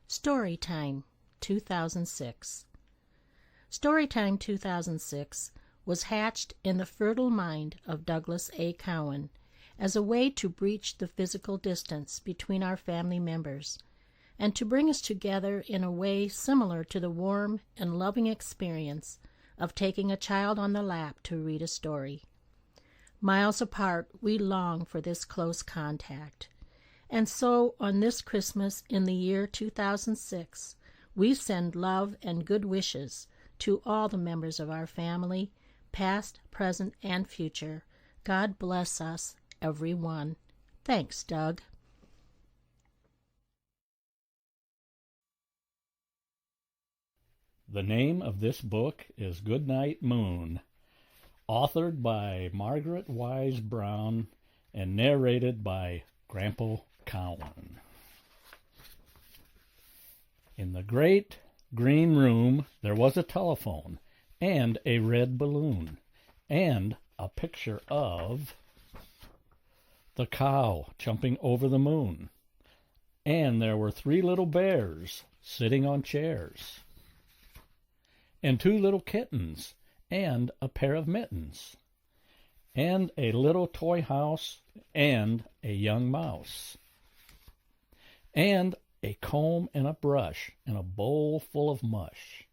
Storytime 2006. Storytime 2006 was hatched in the fertile mind of Douglas A. Cowen as a way to breach the physical distance between our family members and to bring us together in a way similar to the warm and loving experience of taking a child on the lap to read a story. Miles apart, we long for this close contact. And so, on this Christmas in the year 2006, we send love and good wishes to all the members of our family, past, present, and future. God bless us, everyone. Thanks, Doug. The name of this book is Goodnight Moon, authored by Margaret Wise Brown and narrated by Grandpa Cowen. In the great green room there was a telephone and a red balloon and a picture of the cow jumping over the moon. And there were 3 little bears sitting on chairs and 2 little kittens and a pair of mittens and a little toy house and a young mouse and a comb and a brush and a bowl full of mush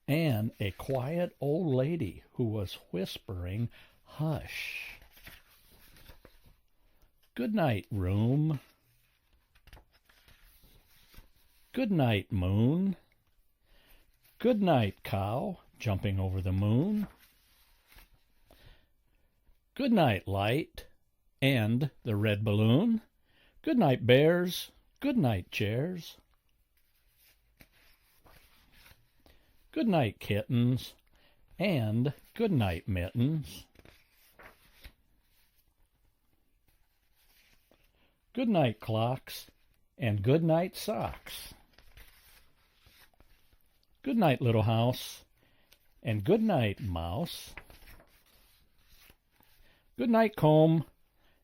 and a quiet old lady who was whispering, "Hush." Good night, room. Good night, moon. Good night, cow jumping over the moon. Good night, light and the red balloon. Good night, bears. Good night, chairs. Good night, kittens, and good night, mittens. Good night, clocks, and good night, socks. Good night, little house, and good night, mouse. Good night, comb,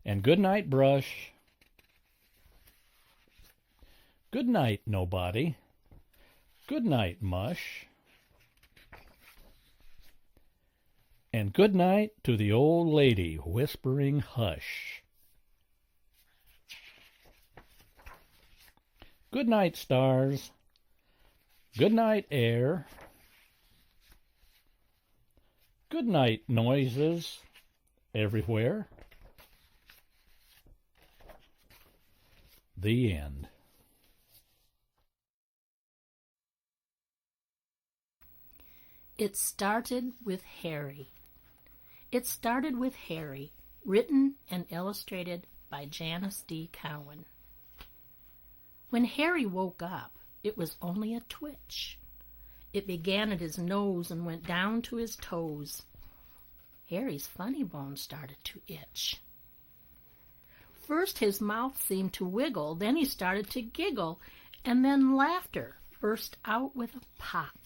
and good night, brush. Good night, nobody. Good night, mush. And good night to the old lady whispering, "Hush." Good night, stars. Good night, air. Good night, noises everywhere. The end. It Started with Harry. It Started with Harry, written and illustrated by Janice D. Cowen. When Harry woke up, it was only a twitch. It began at his nose and went down to his toes. Harry's funny bone started to itch. First his mouth seemed to wiggle, then he started to giggle, and then laughter burst out with a pop.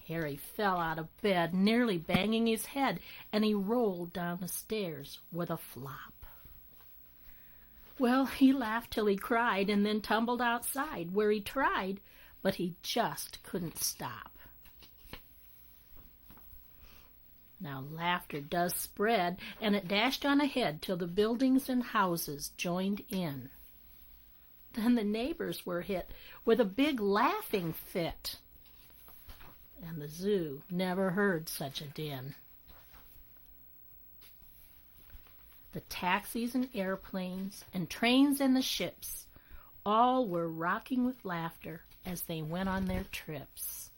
Harry fell out of bed, nearly banging his head, and he rolled down the stairs with a flop. Well, he laughed till he cried and then tumbled outside, where he tried, but he just couldn't stop. Now laughter does spread, and it dashed on ahead till the buildings and houses joined in. Then the neighbors were hit with a big laughing fit, and the zoo never heard such a din. The taxis and airplanes and trains and the ships all were rocking with laughter as they went on their trips.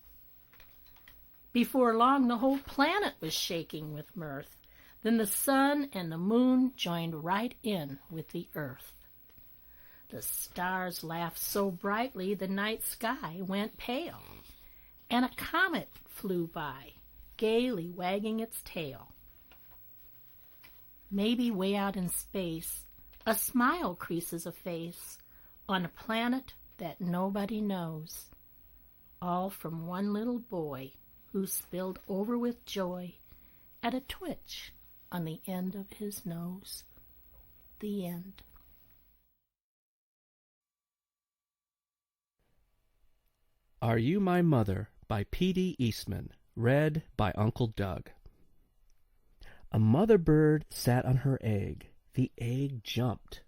Before long, the whole planet was shaking with mirth. Then the sun and the moon joined right in with the earth. The stars laughed so brightly the night sky went pale, and a comet flew by, gaily wagging its tail. Maybe way out in space, a smile creases a face on a planet that nobody knows, all from one little boy who spilled over with joy at a twitch on the end of his nose. The end. Are You My Mother by P.D. Eastman, read by Uncle Doug. A mother bird sat on her egg. The egg jumped.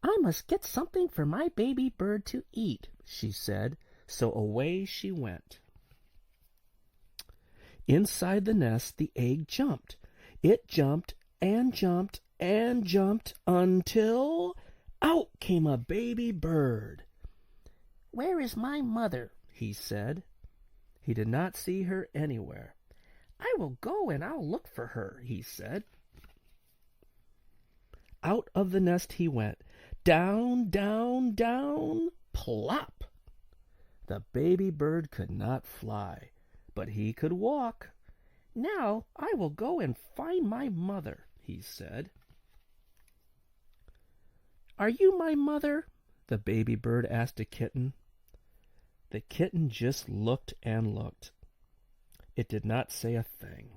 I must get something for my baby bird to eat, she said, so away she went. Inside the nest, the egg jumped. It jumped and jumped and jumped until out came a baby bird. Where is my mother? He said. He did not see her anywhere. I will go and I'll look for her, he said. Out of the nest he went. Down, down, down, plop. The baby bird could not fly, but he could walk. Now I will go and find my mother, he said. Are you my mother? The baby bird asked a kitten. The kitten just looked and looked. It did not say a thing.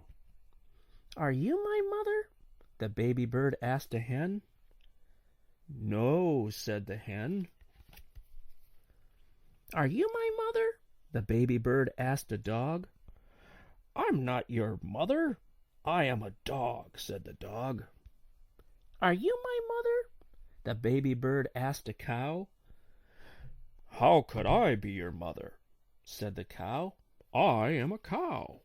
Are you my mother? The baby bird asked a hen. No, said the hen. Are you my mother? The baby bird asked a dog. I'm not your mother. I am a dog, said the dog. Are you my mother? The baby bird asked a cow. How could I be your mother? Said the cow. I am a cow.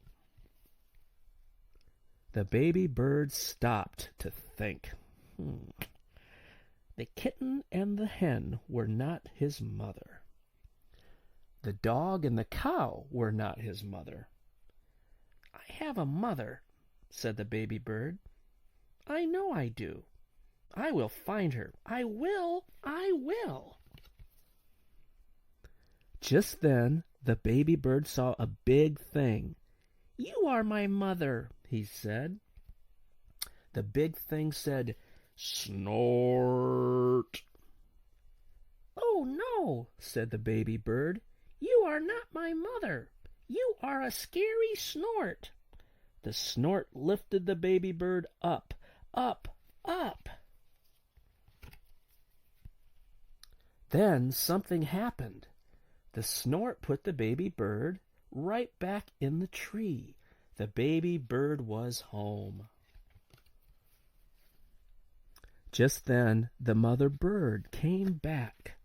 The baby bird stopped to think. The kitten and the hen were not his mother. The dog and the cow were not his mother. I have a mother, said the baby bird. I know I do. I will find her. I will. I will. Just then, the baby bird saw a big thing. You are my mother, he said. The big thing said, Snort. Oh, no, said the baby bird. You are not my mother. You are a scary snort. The snort lifted the baby bird up, up, up. Then something happened. The snort put the baby bird right back in the tree. The baby bird was home. Just then the mother bird came back.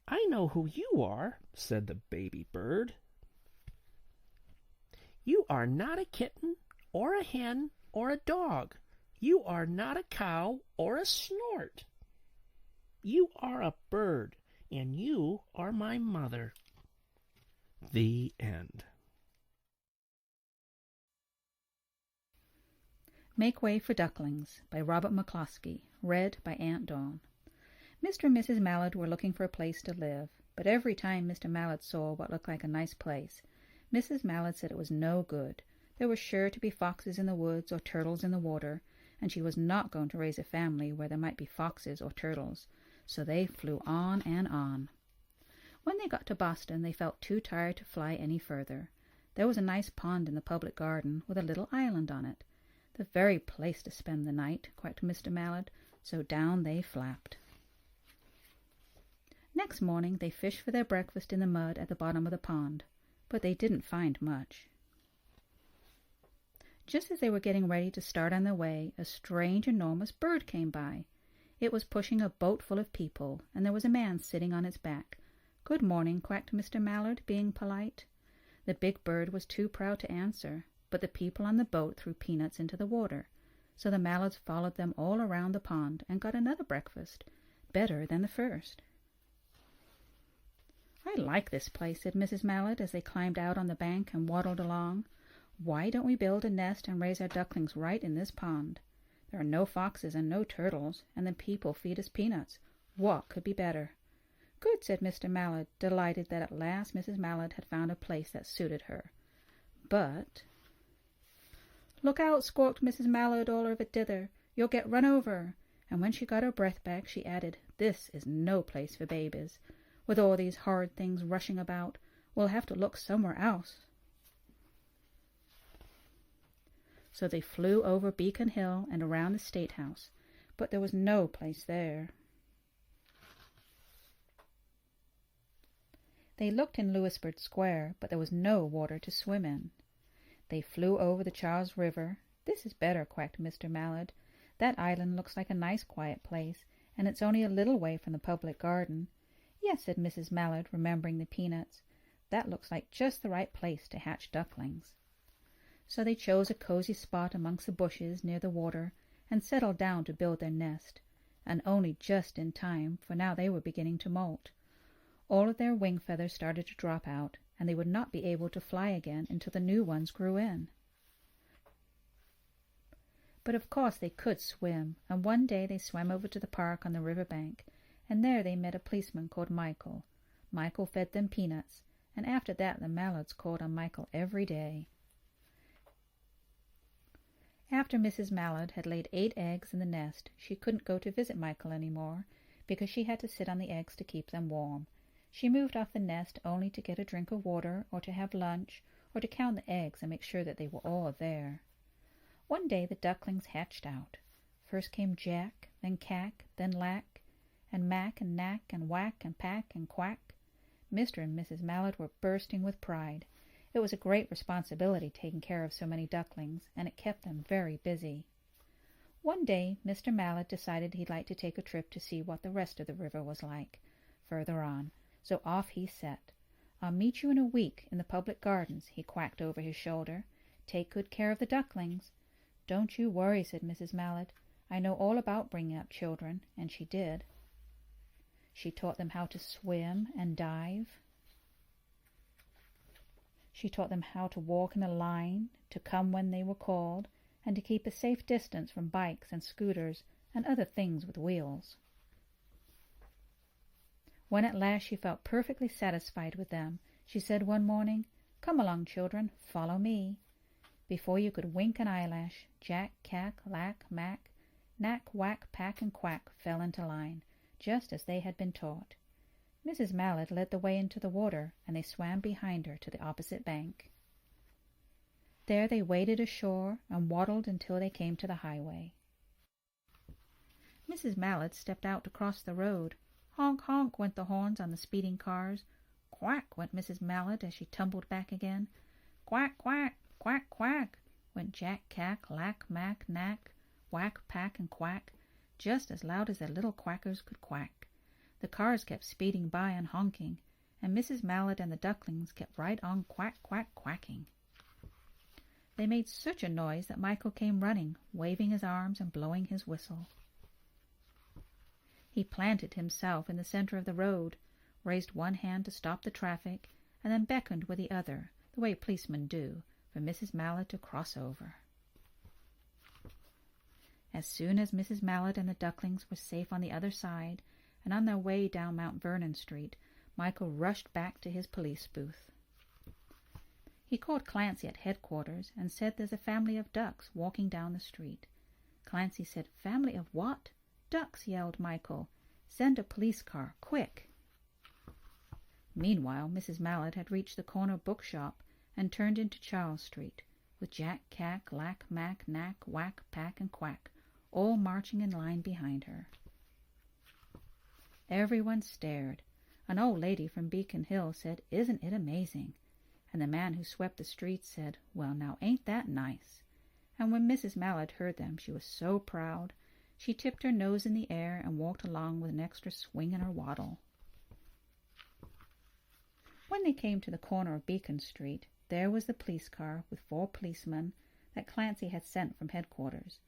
I know who you are, said the baby bird. You are not a kitten or a hen or a dog. You are not a cow or a snort. You are a bird, and you are my mother. The end. Make Way for Ducklings by Robert McCloskey, read by Aunt Dawn. Mr. and Mrs. Mallard were looking for a place to live, but every time Mr. Mallard saw what looked like a nice place, Mrs. Mallard said it was no good. There were sure to be foxes in the woods or turtles in the water, and she was not going to raise a family where there might be foxes or turtles. So they flew on and on. When they got to Boston, they felt too tired to fly any further. There was a nice pond in the public garden with a little island on it. The very place to spend the night, quacked Mr. Mallard, so down they flapped. Next morning they fished for their breakfast in the mud at the bottom of the pond, but they didn't find much. Just as they were getting ready to start on their way, a strange, enormous bird came by. It was pushing a boat full of people, and there was a man sitting on its back. Good morning, quacked Mr. Mallard, being polite. The big bird was too proud to answer, but the people on the boat threw peanuts into the water, so the Mallards followed them all around the pond and got another breakfast, better than the first. I like this place, said Mrs. Mallard as they climbed out on the bank and waddled along. Why don't we build a nest and raise our ducklings right in this pond? There are no foxes and no turtles, and the people feed us peanuts. What could be better? Good, said Mr. Mallard, delighted that at last Mrs. Mallard had found a place that suited her. But... Look out, squawked Mrs. Mallard all over dither. You'll get run over. And when she got her breath back, she added, This is no place for babies. With all these horrid things rushing about, we'll have to look somewhere else. So they flew over Beacon Hill and around the State House, but there was no place there. They looked in Louisburg Square, but there was no water to swim in. They flew over the Charles River. "This is better," quacked Mr. Mallard. "That island looks like a nice quiet place, and it's only a little way from the public garden." "Yes," said Mrs. Mallard, remembering the peanuts. "That looks like just the right place to hatch ducklings." So they chose a cozy spot amongst the bushes near the water and settled down to build their nest, and only just in time, for now they were beginning to molt. All of their wing feathers started to drop out, and they would not be able to fly again until the new ones grew in. But of course they could swim, and one day they swam over to the park on the river bank, and there they met a policeman called Michael. Michael fed them peanuts, and after that the Mallards called on Michael every day. After Mrs. Mallard had laid 8 eggs in the nest, she couldn't go to visit Michael any more, because she had to sit on the eggs to keep them warm. She moved off the nest only to get a drink of water, or to have lunch, or to count the eggs and make sure that they were all there. One day the ducklings hatched out. First came Jack, then Cack, then Lack, and Mack and Knack and Whack and Pack and Quack. Mr. and Mrs. Mallard were bursting with pride. It was a great responsibility taking care of so many ducklings, and it kept them very busy. One day Mr. Mallard decided he'd like to take a trip to see what the rest of the river was like, further on, so off he set. "I'll meet you in a week in the public gardens," he quacked over his shoulder. "Take good care of the ducklings." "Don't you worry," said Mrs. Mallard. "I know all about bringing up children," and she did. She taught them how to swim and dive. She taught them how to walk in a line, to come when they were called, and to keep a safe distance from bikes and scooters and other things with wheels. When at last she felt perfectly satisfied with them, she said one morning, "Come along, children, follow me." Before you could wink an eyelash, Jack, Cack, Lack, Mack, Knack, Whack, Pack, and Quack fell into line, just as they had been taught. Mrs. Mallard led the way into the water, and they swam behind her to the opposite bank. There they waded ashore and waddled until they came to the highway. Mrs. Mallard stepped out to cross the road. Honk, honk went the horns on the speeding cars. Quack went Mrs. Mallard as she tumbled back again. Quack, quack, quack, quack went Jack, Cack, Lack, Mack, Knack, Whack, Pack, and Quack, just as loud as their little quackers could quack. The cars kept speeding by and honking, and Mrs. Mallard and the ducklings kept right on quack, quack, quacking. They made such a noise that Michael came running, waving his arms and blowing his whistle. He planted himself in the center of the road, raised one hand to stop the traffic, and then beckoned with the other, the way policemen do, for Mrs. Mallard to cross over. As soon as Mrs. Mallard and the ducklings were safe on the other side, and on their way down Mount Vernon Street, Michael rushed back to his police booth. He called Clancy at headquarters and said there's a family of ducks walking down the street. Clancy said, "Family of what?" "Ducks," yelled Michael. "Send a police car, quick." Meanwhile, Mrs. Mallard had reached the corner bookshop and turned into Charles Street, with Jack, Cack, Lack, Mack, Knack, Whack, Pack, and Quack, all marching in line behind her. Everyone stared. An old lady from Beacon Hill said, "Isn't it amazing?" And the man who swept the streets said, "Well, now ain't that nice?" And when Mrs. Mallard heard them, she was so proud, she tipped her nose in the air and walked along with an extra swing in her waddle. When they came to the corner of Beacon Street, there was the police car with 4 policemen that Clancy had sent from headquarters.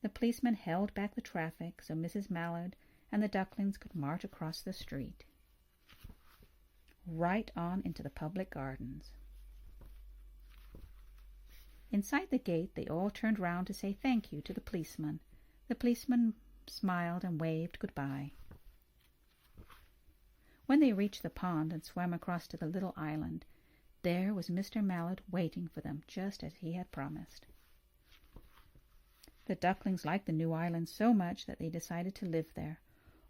The policemen held back the traffic so Mrs. Mallard and the ducklings could march across the street, right on into the public gardens. Inside the gate, they all turned round to say thank you to the policeman. The policeman smiled and waved goodbye. When they reached the pond and swam across to the little island, there was Mr. Mallard waiting for them just as he had promised. The ducklings liked the new island so much that they decided to live there.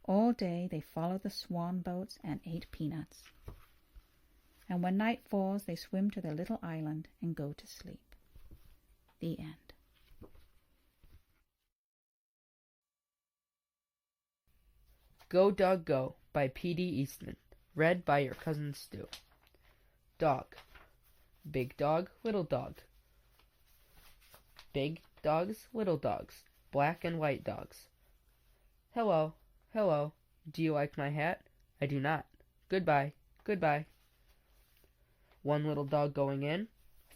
All day they followed the swan boats and ate peanuts. And when night falls, they swim to their little island and go to sleep. The end. Go, Dog, Go by P.D. Eastman. Read by your Cousin Stu. Dog. Big dog, little dog. Big dogs, little dogs. Black and white dogs. Hello, hello. Do you like my hat? I do not. Goodbye, goodbye. One little dog going in,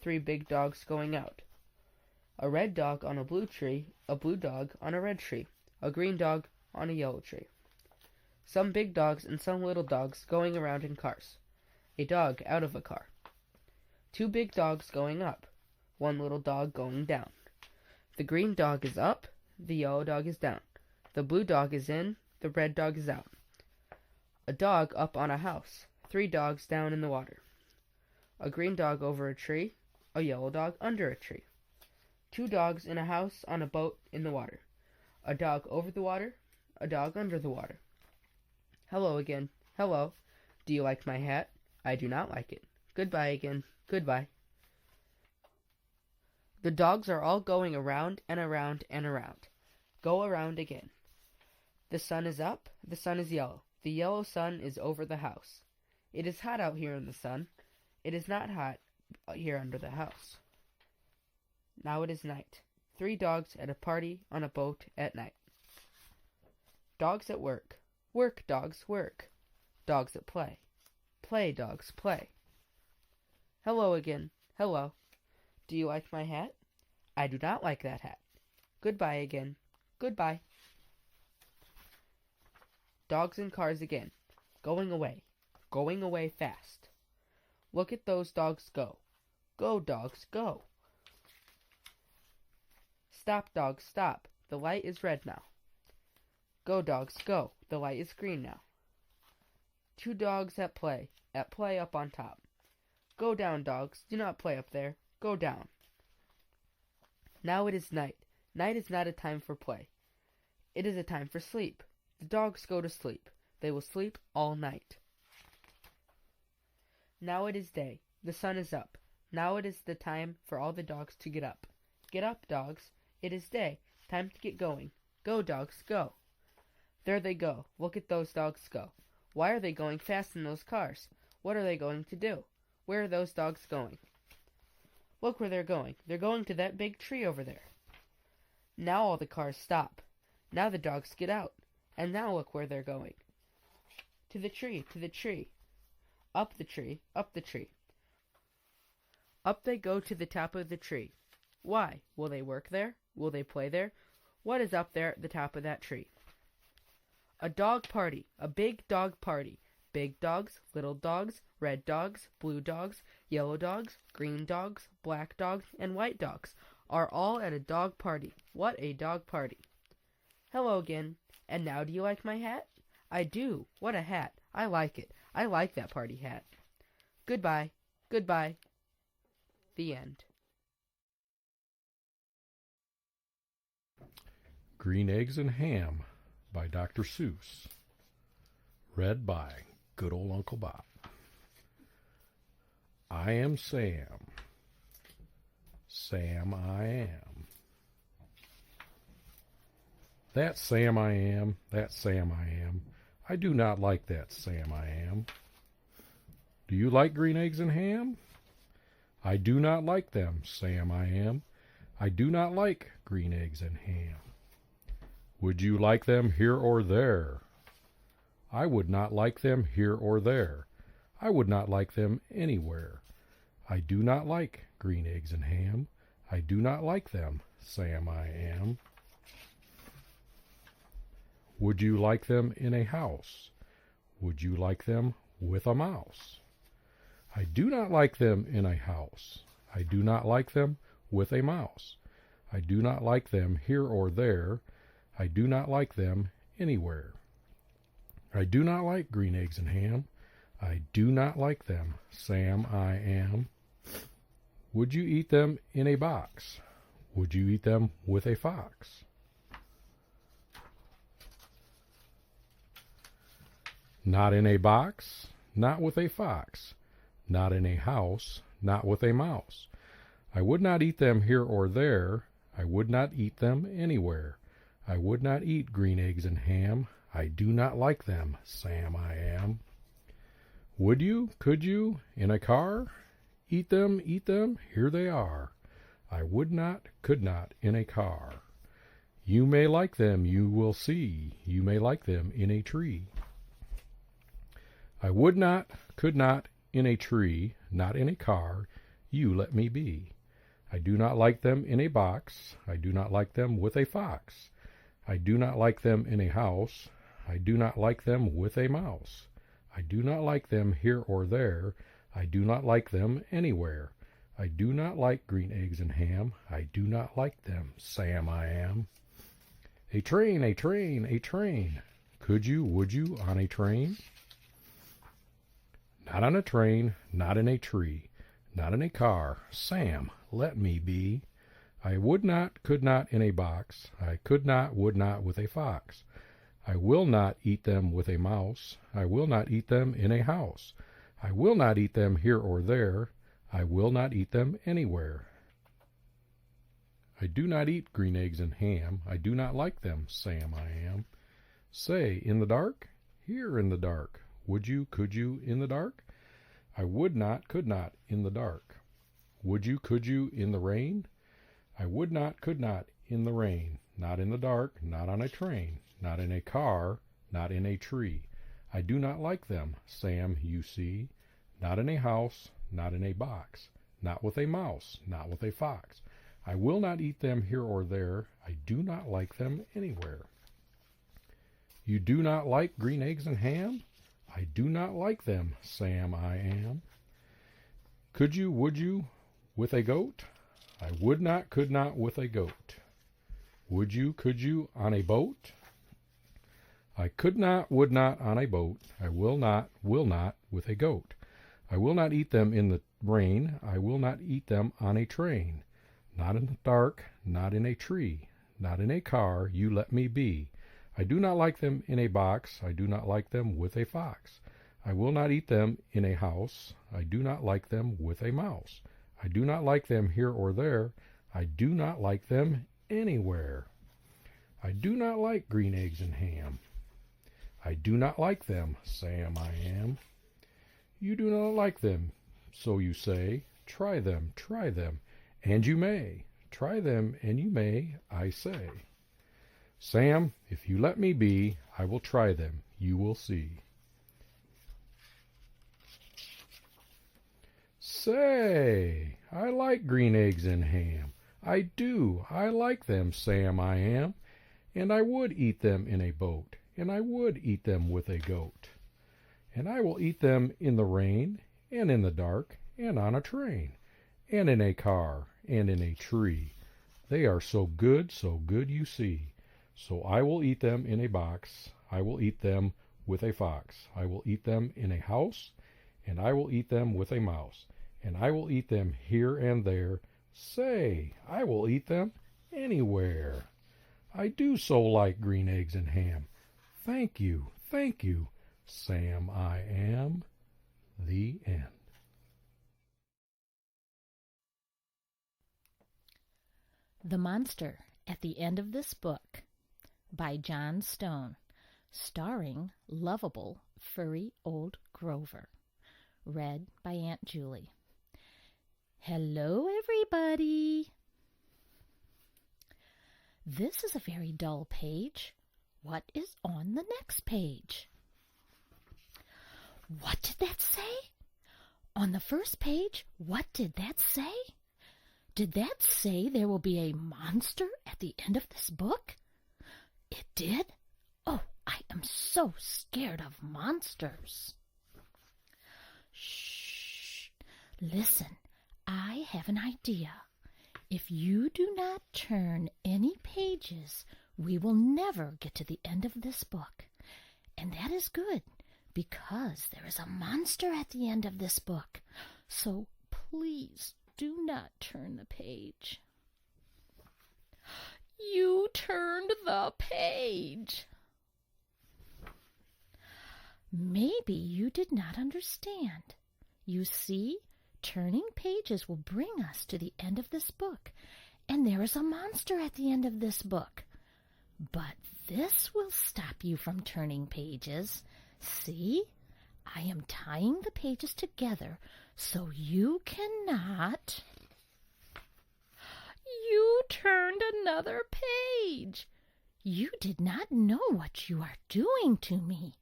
3 big dogs going out. A red dog on a blue tree, a blue dog on a red tree, a green dog on a yellow tree. Some big dogs and some little dogs going around in cars. A dog out of a car. 2 big dogs going up, 1 little dog going down. The green dog is up, the yellow dog is down. The blue dog is in, the red dog is out. A dog up on a house, 3 dogs down in the water. A green dog over a tree, a yellow dog under a tree. 2 dogs in a house on a boat in the water. A dog over the water, a dog under the water. Hello again. Hello. Do you like my hat? I do not like it. Goodbye again. Goodbye. The dogs are all going around and around and around. Go around again. The sun is up. The sun is yellow. The yellow sun is over the house. It is hot out here in the sun. It is not hot here under the house. Now it is night. 3 dogs at a party on a boat at night. Dogs at work. Work, dogs, work. Dogs at play. Play, dogs, play. Hello again. Hello. Do you like my hat? I do not like that hat. Goodbye again. Goodbye. Dogs in cars again. Going away. Going away fast. Look at those dogs go. Go, dogs, go. Stop, dogs, stop. The light is red now. Go, dogs, go. The light is green now. 2 dogs at play up on top. Go down, dogs. Do not play up there. Go down. Now it is night. Night is not a time for play. It is a time for sleep. The dogs go to sleep. They will sleep all night. Now it is day. The sun is up. Now it is the time for all the dogs to get up. Get up, dogs. It is day. Time to get going. Go, dogs, go. There they go. Look at those dogs go. Why are they going fast in those cars? What are they going to do? Where are those dogs going? Look where they're going. They're going to that big tree over there. Now all the cars stop. Now the dogs get out. And now look where they're going. To the tree, to the tree. Up the tree, up the tree. Up they go to the top of the tree. Why? Will they work there? Will they play there? What is up there at the top of that tree? A dog party, a big dog party. Big dogs, little dogs, red dogs, blue dogs, yellow dogs, green dogs, black dogs, and white dogs are all at a dog party. What a dog party. Hello again. And now do you like my hat? I do. What a hat. I like it. I like that party hat. Goodbye. Goodbye. The end. Green Eggs and Ham by Dr. Seuss. Read by good old Uncle Bob. I am Sam. Sam I am. That Sam I am. That Sam I am. I do not like that Sam I am. Do you like green eggs and ham? I do not like them, Sam I am. I do not like green eggs and ham. Would you like them here or there? I would not like them here or there. I would not like them anywhere. I do not like green eggs and ham. I do not like them, Sam I am. Would you like them in a house? Would you like them with a mouse? I do not like them in a house. I do not like them with a mouse. I do not like them here or there. I do not like them anywhere. I do not like green eggs and ham. I do not like them, Sam I am. Would you eat them in a box? Would you eat them with a fox? Not in a box, not with a fox. Not in a house, not with a mouse. I would not eat them here or there. I would not eat them anywhere. I would not eat green eggs and ham. I do not like them, Sam I am. Would you, could you, in a car? Eat them, here they are. I would not, could not, in a car. You may like them, you will see. You may like them in a tree. I would not, could not, in a tree, not in a car. You let me be. I do not like them in a box. I do not like them with a fox. I do not like them in a house. I do not like them with a mouse. I do not like them here or there. I do not like them anywhere. I do not like green eggs and ham. I do not like them, Sam I am. A train, a train, a train. Could you, would you, on a train? Not on a train, not in a tree, not in a car. Sam, let me be. I would not, could not, in a box. I could not, would not, with a fox. I will not eat them with a mouse. I will not eat them in a house. I will not eat them here or there. I will not eat them anywhere. I do not eat green eggs and ham. I do not like them, Sam I am. Say, in the dark? Here in the dark. Would you, could you, in the dark? I would not, could not, in the dark. Would you, could you, in the rain? I would not, could not, in the rain. Not in the dark, not on a train, not in a car, not in a tree. I do not like them, Sam, you see. Not in a house, not in a box, not with a mouse, not with a fox. I will not eat them here or there. I do not like them anywhere. You do not like green eggs and ham? I do not like them, Sam I am. Could you, would you, with a goat? I would not, could not, with a goat. Would you, could you, on a boat? I could not, would not, on a boat. I will not, with a goat. I will not eat them in the rain. I will not eat them on a train. Not in the dark, not in a tree, not in a car, you let me be. I do not like them in a box. I do not like them with a fox. I will not eat them in a house. I do not like them with a mouse. I do not like them here or there. I do not like them anywhere. I do not like green eggs and ham. I do not like them, Sam I am. You do not like them, so you say. Try them, and you may. Try them, and you may, I say. Sam, if you let me be, I will try them, you will see. Say, I like green eggs and ham. I do, I like them, Sam I am. And I would eat them in a boat, and I would eat them with a goat. And I will eat them in the rain, and in the dark, and on a train, and in a car, and in a tree. They are so good you see. So I will eat them in a box. I will eat them with a fox. I will eat them in a house, and I will eat them with a mouse. And I will eat them here and there. Say, I will eat them anywhere. I do so like green eggs and ham. Thank you, Sam I am. The end. The Monster at the End of This Book by John Stone, starring lovable, furry old Grover. Read by Aunt Julie. Hello, everybody. This is a very dull page. What is on the next page? What did that say? On the first page, what did that say? Did that say there will be a monster at the end of this book? It did? Oh, I am so scared of monsters. Shh. Listen, I have an idea. If you do not turn any pages, we will never get to the end of this book. And that is good, because there is a monster at the end of this book. So please do not turn the page. You turned the page. Maybe you did not understand. You see, turning pages will bring us to the end of this book, and there is a monster at the end of this book. But this will stop you from turning pages. See, I am tying the pages together so you cannot... You turned another page. You did not know what you are doing to me.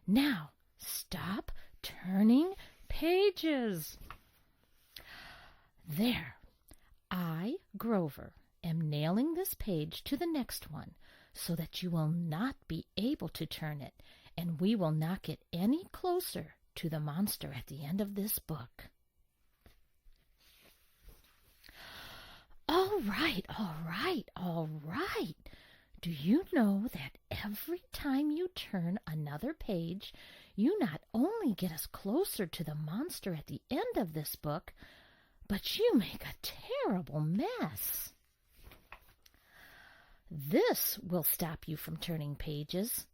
Now, stop turning pages. There. I, Grover, am nailing this page to the next one so that you will not be able to turn it, and we will not get any closer to the monster at the end of this book. All right, all right, all right. Do you know that every time you turn another page, you not only get us closer to the monster at the end of this book, but you make a terrible mess. This will stop you from turning pages.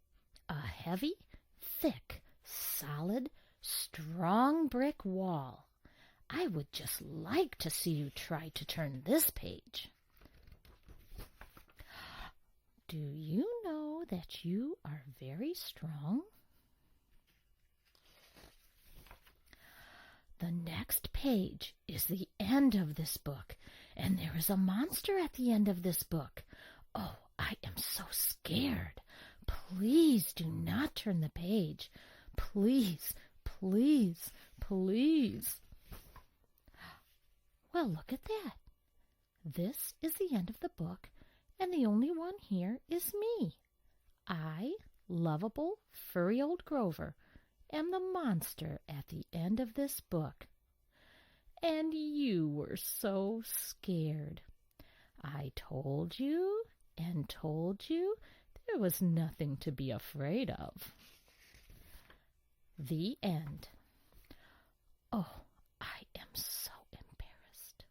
A heavy, thick, solid, strong brick wall. I would just like to see you try to turn this page. Do you know that you are very strong? The next page is the end of this book, and there is a monster at the end of this book. Oh, I am so scared. Please do not turn the page. Please, please, please. Well, look at that. This is the end of the book, and the only one here is me. I, lovable, furry old Grover, am the monster at the end of this book. And you were so scared. I told you and told you there was nothing to be afraid of. The end. Oh, I am so embarrassed.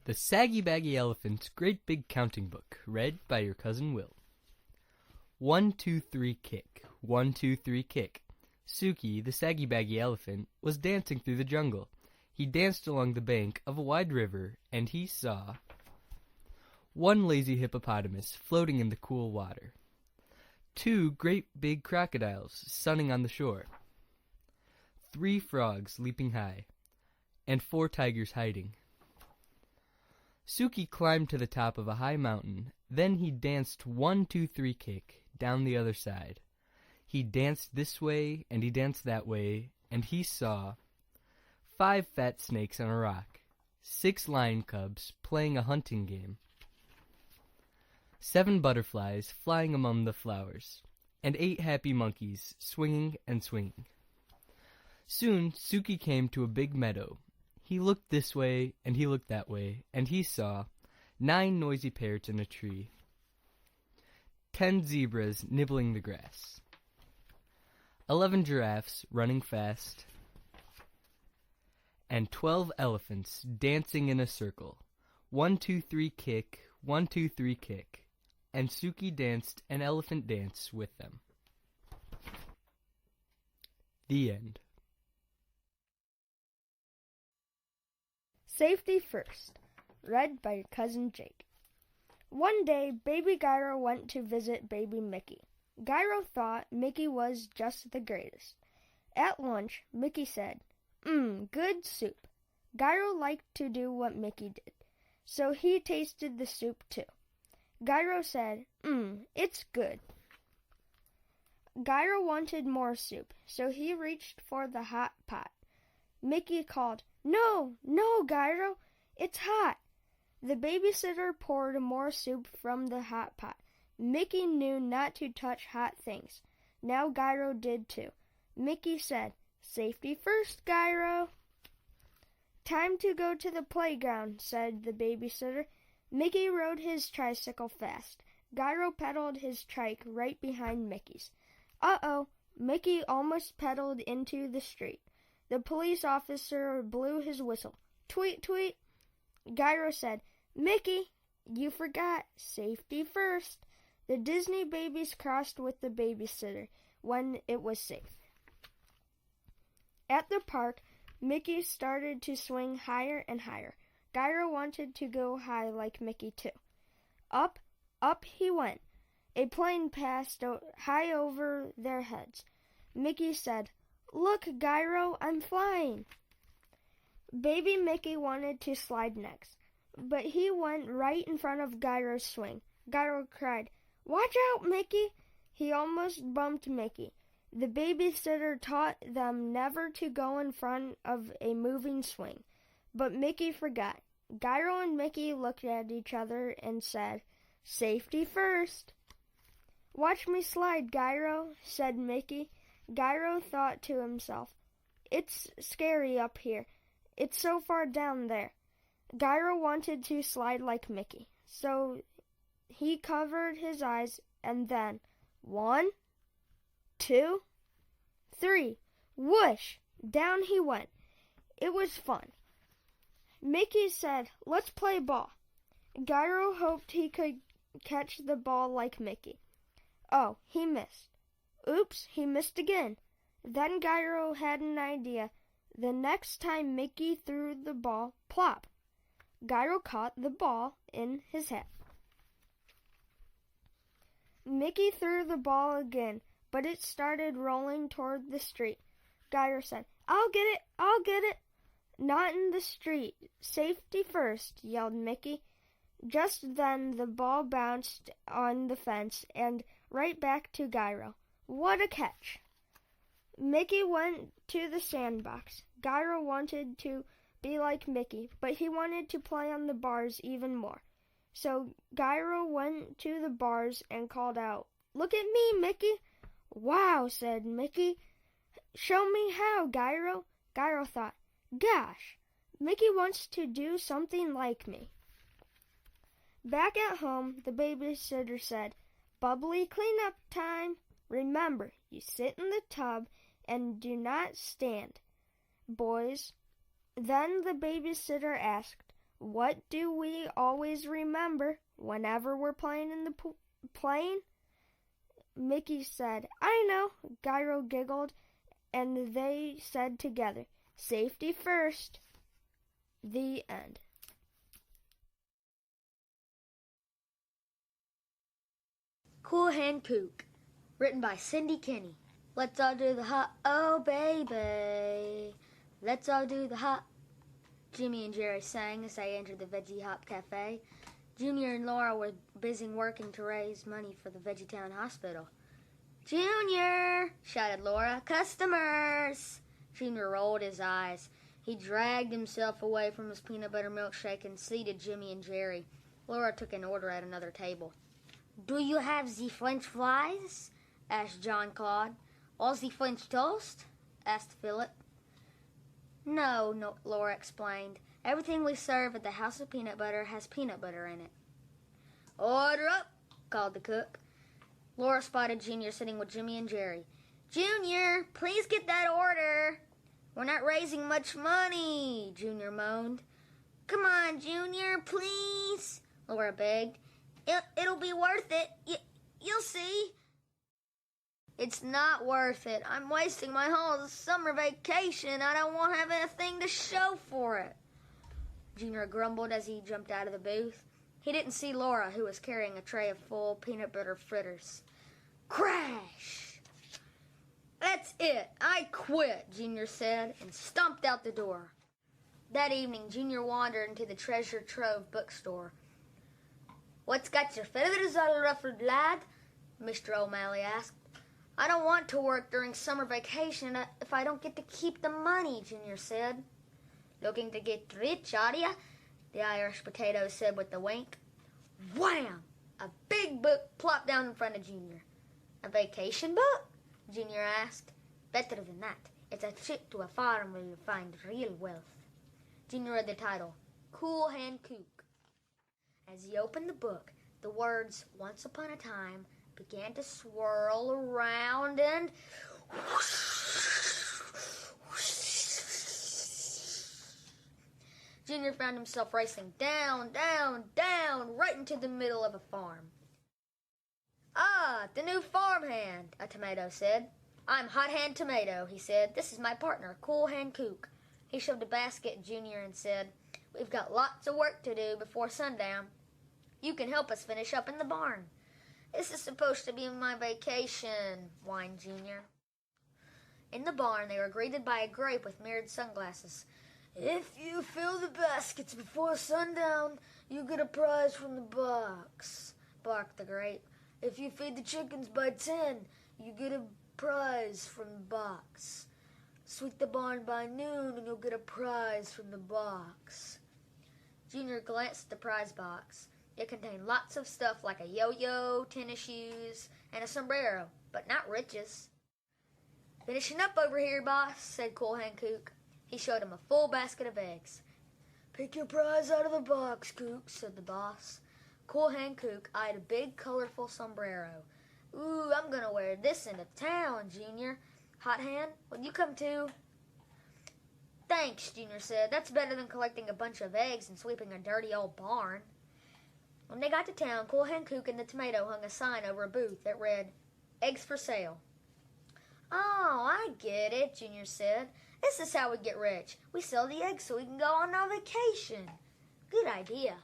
The Saggy Baggy Elephant's Great Big Counting Book, read by your cousin Will. 1, 2, 3, kick. 1, 2, 3, kick. Suki, the Saggy Baggy Elephant, was dancing through the jungle. He danced along the bank of a wide river, and he saw one lazy hippopotamus floating in the cool water, 2 great big crocodiles sunning on the shore, 3 frogs leaping high, and 4 tigers hiding. Suki climbed to the top of a high mountain. Then he danced 1, 2, 3, kick down the other side. He danced this way, and he danced that way, and he saw 5 fat snakes on a rock, 6 lion cubs playing a hunting game, 7 butterflies flying among the flowers, and 8 happy monkeys swinging and swinging. Soon Suki came to a big meadow. He looked this way, and he looked that way, and he saw 9 noisy parrots in a tree, 10 zebras nibbling the grass, 11 giraffes running fast, and 12 elephants dancing in a circle. 1, 2, 3, kick. 1, 2, 3, kick. And Suki danced an elephant dance with them. The end. Safety First, read by your cousin Jake. One day, baby Gyro went to visit baby Mickey. Gyro thought Mickey was just the greatest. At lunch, Mickey said, good soup. Gyro liked to do what Mickey did, so he tasted the soup too. Gyro said, it's good. Gyro wanted more soup, so he reached for the hot pot. Mickey called, No, Gyro, it's hot. The babysitter poured more soup from the hot pot. Mickey knew not to touch hot things. Now Gyro did too. Mickey said, Safety first, Gyro. Time to go to the playground, said the babysitter. Mickey rode his tricycle fast. Gyro pedaled his trike right behind Mickey's. Uh-oh, Mickey almost pedaled into the street. The police officer blew his whistle. Tweet, tweet. Gyro said, Mickey, you forgot. Safety first. The Disney babies crossed with the babysitter when it was safe. At the park, Mickey started to swing higher and higher. Gyro wanted to go high like Mickey too. Up he went. A plane passed high over their heads. Mickey said, "Look, Gyro, I'm flying." Baby Mickey wanted to slide next, but he went right in front of Gyro's swing. Gyro cried, "Watch out, Mickey!" He almost bumped Mickey. The babysitter taught them never to go in front of a moving swing, but Mickey forgot. Gyro and Mickey looked at each other and said, "Safety first." "Watch me slide, Gyro," said Mickey. Gyro thought to himself, "It's scary up here. It's so far down there." Gyro wanted to slide like Mickey, so he covered his eyes and then 1, 2, 3, whoosh! Down he went. It was fun. Mickey said, "Let's play ball." Gyro hoped he could catch the ball like Mickey. Oh, he missed. Oops, he missed again. Then Gyro had an idea. The next time Mickey threw the ball, plop! Gyro caught the ball in his hat. Mickey threw the ball again, but it started rolling toward the street. Gyro said, "I'll get it! I'll get it!" "Not in the street. Safety first," yelled Mickey. Just then the ball bounced on the fence and right back to Gyro. What a catch! Mickey went to the sandbox. Gyro wanted to be like Mickey, but he wanted to play on the bars even more. So Gyro went to the bars and called out, "Look at me, Mickey!" "Wow," said Mickey. "Show me how, Gyro." Gyro thought, "Gosh, Mickey wants to do something like me." Back at home, the babysitter said, "Bubbly cleanup time. Remember, you sit in the tub and do not stand, boys." Then the babysitter asked, "What do we always remember whenever we're playing in the plane?" Mickey said, "I know." Gyro giggled, and they said together, "Safety first." The end. Cool Hand CUKE, written by Cindy Kinney. Let's all do the hop, oh baby. Let's all do the hop. Jimmy and Jerry sang as they entered the Veggie Hop Cafe. Junior and Laura were busy working to raise money for the Veggetown Hospital. "Junior!" shouted Laura. "Customers!" Junior rolled his eyes. He dragged himself away from his peanut butter milkshake and seated Jimmy and Jerry. Laura took an order at another table. "Do you have the French fries?" asked John Claude. "Or the French toast?" asked Philip. No, Laura explained. "Everything we serve at the House of Peanut Butter has peanut butter in it." "Order up!" called the cook. Laura spotted Junior sitting with Jimmy and Jerry. "Junior, please get that order." "We're not raising much money," Junior moaned. "Come on, Junior, please," Laura begged. It'll be worth it. You'll see." "It's not worth it. I'm wasting my whole summer vacation. I don't want to have anything to show for it," Junior grumbled as he jumped out of the booth. He didn't see Laura, who was carrying a tray of full peanut butter fritters. Crash! "That's it. I quit," Junior said, and stomped out the door. That evening, Junior wandered into the Treasure Trove bookstore. "What's got your feathers all ruffled, lad?" Mr. O'Malley asked. "I don't want to work during summer vacation if I don't get to keep the money," Junior said. "Looking to get rich, are ya?" the Irish potato said with a wink. Wham! A big book plopped down in front of Junior. "A vacation book?" Junior asked. "Better than that. It's a trip to a farm where you'll find real wealth." Junior read the title, Cool Hand CUKE. As he opened the book, the words "Once Upon a Time" began to swirl around and Junior found himself racing down, right into the middle of a farm. "Ah, the new farmhand," a tomato said. "I'm Hot Hand Tomato," he said. "This is my partner, Cool Hand CUKE." He shoved a basket at Junior and said, "We've got lots of work to do before sundown. You can help us finish up in the barn." This is supposed to be my vacation, whined Junior. In the barn, they were greeted by a grape with mirrored sunglasses. If you fill the baskets before sundown, you get a prize from the box, barked the grape. If you feed the chickens by 10, you get a prize from the box. Sweep the barn by noon, and you'll get a prize from the box. Junior glanced at the prize box. It contained lots of stuff like a yo-yo, tennis shoes, and a sombrero, but not riches. Finishing up over here, boss, said Cool Hand Cook. He showed him a full basket of eggs. Pick your prize out of the box, Cook, said the boss. Cool Hand Cook eyed a big, colorful sombrero. Ooh, I'm going to wear this into town, Junior. Hot Hand, will you come too? Thanks, Junior said. That's better than collecting a bunch of eggs and sweeping a dirty old barn. When they got to town, Cool Hand Cook and the Tomato hung a sign over a booth that read, Eggs for sale. Oh, I get it, Junior said. This is how we get rich. We sell the eggs so we can go on our vacation. Good idea.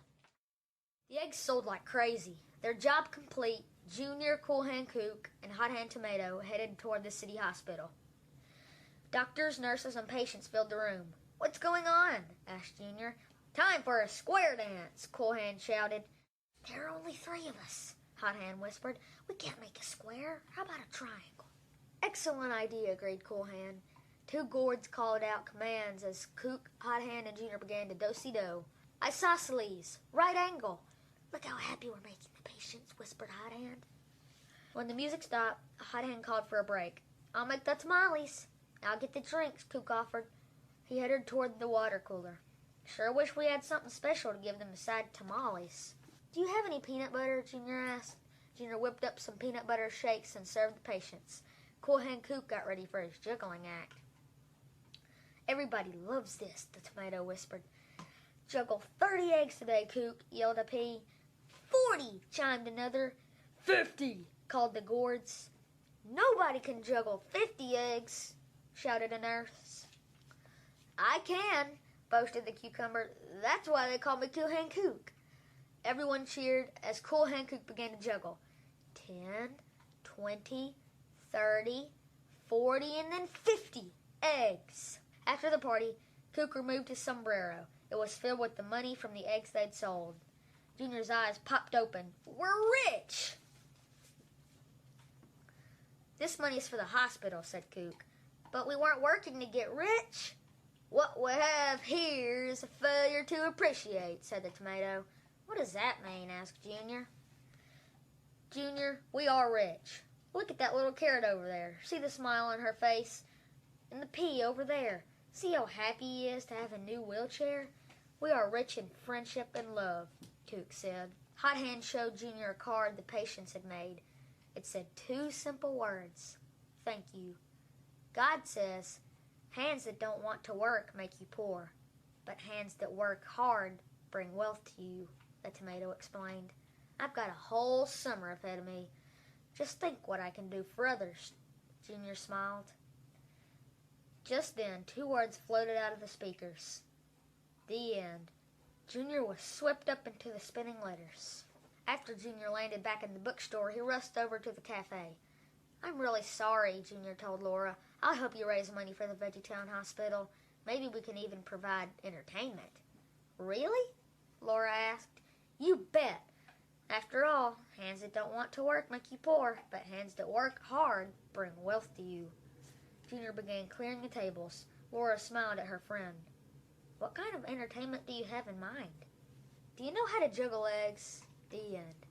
The eggs sold like crazy. Their job complete, Junior, Cool Hand Cook, and Hot Hand Tomato headed toward the city hospital. Doctors, nurses, and patients filled the room. What's going on? Asked Junior. Time for a square dance, Cool Hand shouted. There are only 3 of us, Hot Hand whispered. We can't make a square. How about a triangle? Excellent idea, agreed Cool Hand. 2 gourds called out commands as Cook, Hot Hand, and Junior began to do-si-do. Isosceles, right angle. Look how happy we're making the patients, whispered Hot Hand. When the music stopped, Hot Hand called for a break. I'll make the tamales. I'll get the drinks, Cook offered. He headed toward the water cooler. Sure wish we had something special to give them besides tamales. Do you have any peanut butter? Junior asked. Junior whipped up some peanut butter shakes and served the patients. Cool Hand Cook got ready for his juggling act. Everybody loves this, the Tomato whispered. Juggle 30 eggs today, Cook, yelled a pea. 40, chimed another. 50, called the gourds. Nobody can juggle 50 eggs, shouted a nurse. I can, boasted the cucumber. That's why they call me Cool Hand Cook. Everyone cheered as Cool Hand Cook began to juggle. 10, 20, 30, 40, and then 50 eggs. After the party, Cook removed his sombrero. It was filled with the money from the eggs they'd sold. Junior's eyes popped open. We're rich! This money's for the hospital, said Cook. But we weren't working to get rich. What we have here is a failure to appreciate, said the Tomato. What does that mean? Asked Junior. Junior, we are rich. Look at that little carrot over there. See the smile on her face? And the pea over there. See how happy he is to have a new wheelchair? We are rich in friendship and love, Cook said. Hot Hand showed Junior a card the patients had made. It said 2 simple words. Thank you. God says, hands that don't want to work make you poor, but hands that work hard bring wealth to you, the Tomato explained. I've got a whole summer ahead of me. Just think what I can do for others, Junior smiled. Just then, 2 words floated out of the speakers. The end. Junior was swept up into the spinning letters. After Junior landed back in the bookstore, he rushed over to the cafe. I'm really sorry, Junior told Laura. I'll help you raise money for the Veggetown Hospital. Maybe we can even provide entertainment. Really? Laura asked. You bet. After all, hands that don't want to work make you poor, but hands that work hard bring wealth to you. Junior began clearing the tables. Laura smiled at her friend. What kind of entertainment do you have in mind? Do you know how to juggle eggs? The end.